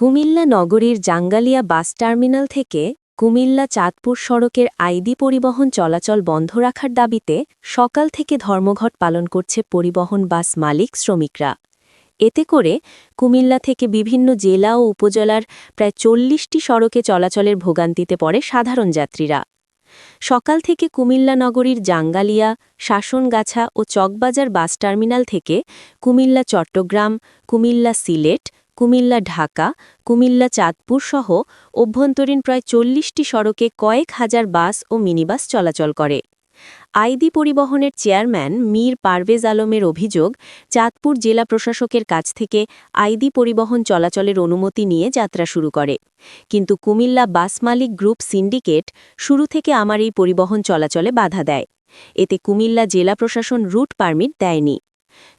কুমিল্লা নগরীর Jangalia bus terminal থেকে কুমিল্লা চাঁদপুর সড়কের আইডি পরিবহন চলাচল বন্ধ রাখার দাবিতে সকাল থেকে ধর্মঘট পালন করছে পরিবহন বাস মালিক শ্রমিকরা। এতে করে কুমিল্লা থেকে বিভিন্ন জেলা ও উপজেলার প্রায় ৪০টি সড়কে চলাচলের ভোগান্তিতে পড়ে সাধারণ যাত্রীরা। সকাল থেকে কুমিল্লা নগরীর জাঙ্গালিয়া, শাসনগাছা ও চকবাজার বাস টার্মিনাল থেকে কুমিল্লা চট্টগ্রাম, কুমিল্লা সিলেট, কুমিল্লা ঢাকা, কুমিল্লা চাঁদপুর সহ অভ্যন্তরীণ প্রায় ৪০টি সড়কে কয়েক হাজার বাস ও মিনিবাস চলাচল করে। আইডি পরিবহনের চেয়ারম্যান মীর পারভেজ আলমের অভিযোগ, চাঁদপুর জেলা প্রশাসকের কাছ থেকে আইডি পরিবহন চলাচলের অনুমতি নিয়ে যাত্রা শুরু করে, কিন্তু কুমিল্লা বাস মালিক গ্রুপ সিন্ডিকেট শুরু থেকে আমার এই পরিবহন চলাচলে বাধা দেয়। এতে কুমিল্লা জেলা প্রশাসন রুট পারমিট দেয়নি।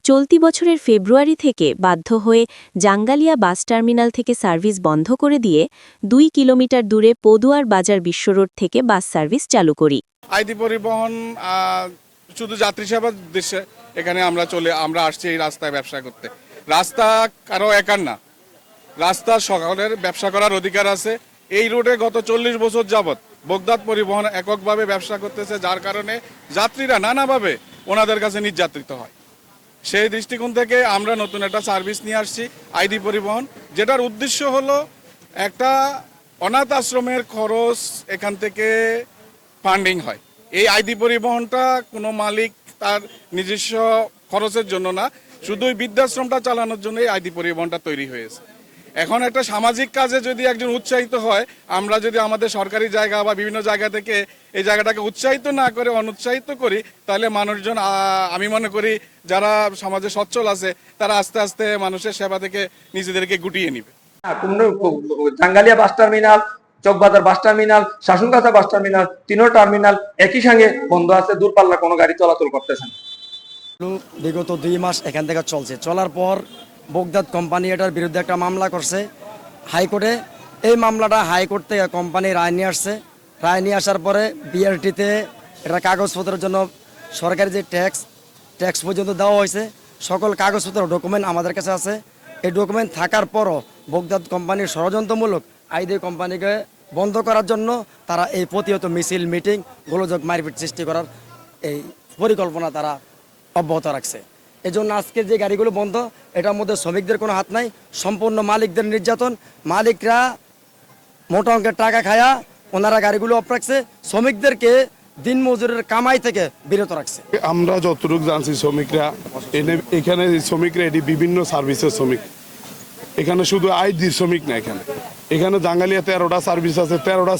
চলতি বছরের ফেব্রুয়ারি থেকে বাধ্য হয়ে জাঙ্গালিয়া বাস টার্মিনাল থেকে সার্ভিস বন্ধ করে দিয়ে ২ কিলোমিটার দূরে পদুয়ার বাজার বিশ্বরোড থেকে বাস সার্ভিস চালু করি। আইডি পরিবহন শুধু যাত্রী সেবার উদ্দেশ্যে এখানে আমরা আসছি এই রাস্তায় ব্যবসা করতে। রাস্তা কারো একার না, রাস্তা সকলের ব্যবসা করার অধিকার আছে। এই রুটে গত ৪০ বছর যাবৎ বগদাদ পরিবহন এককভাবে ব্যবসা করতেছে, যার কারণে যাত্রীরা নানাভাবে ওনাদের কাছে নির্যাতিত হয়। সেই দৃষ্টিকোণ থেকে আমরা নতুন একটা সার্ভিস নিয়ে আসছি আইডি পরিবহন, যেটার উদ্দেশ্য হলো একটা অনাথ আশ্রমের খরচ এখান থেকে ফান্ডিং হয়। এই আইডি পরিবহনটা কোনো মালিক তার নিজস্ব খরচের জন্য না, শুধু বৃদ্ধাশ্রমটা চালানোর জন্য এই আইডি পরিবহনটা তৈরি হয়েছে। এখন একটা সামাজিক কাজে যদি একজন উৎসাহিত হয়, আমরা যদি আমাদের সরকারি জায়গা বা বিভিন্ন জায়গা থেকে এই জায়গাটাকে উৎসাহিত না করে অনুৎসাহিত করি, তাহলে মানুষজন, আমি মনে করি যারা সমাজে সচ্ছল আছে, তারা আস্তে আস্তে মানুষের সেবা থেকে নিজেদেরকে গুটিয়ে নিবে। Jangalia bus terminal, Chawkbazar bus terminal, Shasongacha bus terminal, তিনটা টার্মিনাল একই সঙ্গে বন্ধ আছে, দূরপাল্লার কোনো গাড়ি চলাচল করতেছে না। বিগত ২ মাস এখান থেকে চলার পর বগদাদ কোম্পানি এটার বিরুদ্ধে একটা মামলা করছে হাইকোর্টে। এই মামলাটা হাইকোর্ট থেকে কোম্পানি রায় নিয়ে আসছে। রায় নিয়ে আসার পরে বিআরটিতে এটা কাগজপত্রের জন্য সরকারি যে ট্যাক্স পর্যন্ত দেওয়া হয়েছে, সকল কাগজপত্র ডকুমেন্ট আমাদের কাছে আছে। এই ডকুমেন্ট থাকার পরও বগদাদ কোম্পানির ষড়যন্ত্রমূলক আইডি কোম্পানিকে বন্ধ করার জন্য তারা এই প্রতিহত মিছিল, মিটিং, গোলযোগ, মারপিট সৃষ্টি করার এই পরিকল্পনা তারা অব্যাহত রাখছে। এই জন্য আজকে যে গাড়িগুলো বন্ধ, এটার মধ্যে শ্রমিকদের কোনো হাত নাই, সম্পূর্ণ মালিকদের নির্যাতন। মালিকরা মোটা অঙ্কের টাকা খায়া ওনারা গাড়িগুলো অফ রাখছে, শ্রমিকদেরকে দিন মজুরের কামাই থেকে বিরত রাখছে। আমরা যতটুকু জানছি শ্রমিকরা এখানে এটি বিভিন্ন সার্ভিসের শ্রমিক, এখানে শুধু আইডি শ্রমিক না, এখানে জাঙ্গালিয়া 13টা সার্ভিস আছে, 13টা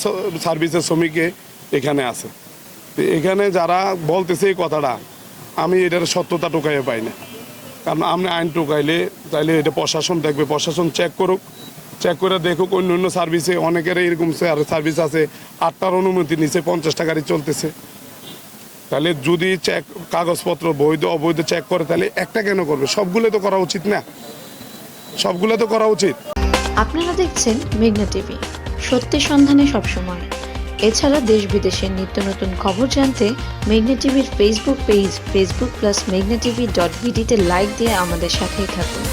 সার্ভিসের শ্রমিকে এখানে আছে। এখানে যারা বলতেছে এই কথাটা, আমি এটার সত্যতা টোকাইয়ে পাই না। কারণ আমি আইন টোকাইলে তাইলে এটা প্রশাসন দেখবে, প্রশাসন চেক করুক, চেক করে দেখুক। অন্য সার্ভিসে অনেকের এরকম সার্ভিস আছে 8টার অনুমতি নিচে 50টা গাড়ি চলতেছে। তাহলে যদি কাগজপত্র বৈধ অবৈধ চেক করে, তাহলে একটা কেন করবে? সবগুলো তো করা উচিত না, সবগুলো তো করা উচিত। আপনারা দেখছেন মেঘনা টিভি, সত্যি সন্ধানে সবসময়। এছাড়া দেশ বিদেশের নিত্য নতুন খবর জানতে মেঘনা টিভির ফেসবুক পেজ facebook+meghnaTV.bd তে লাইক দিয়ে আমাদের সাথেই থাকুন।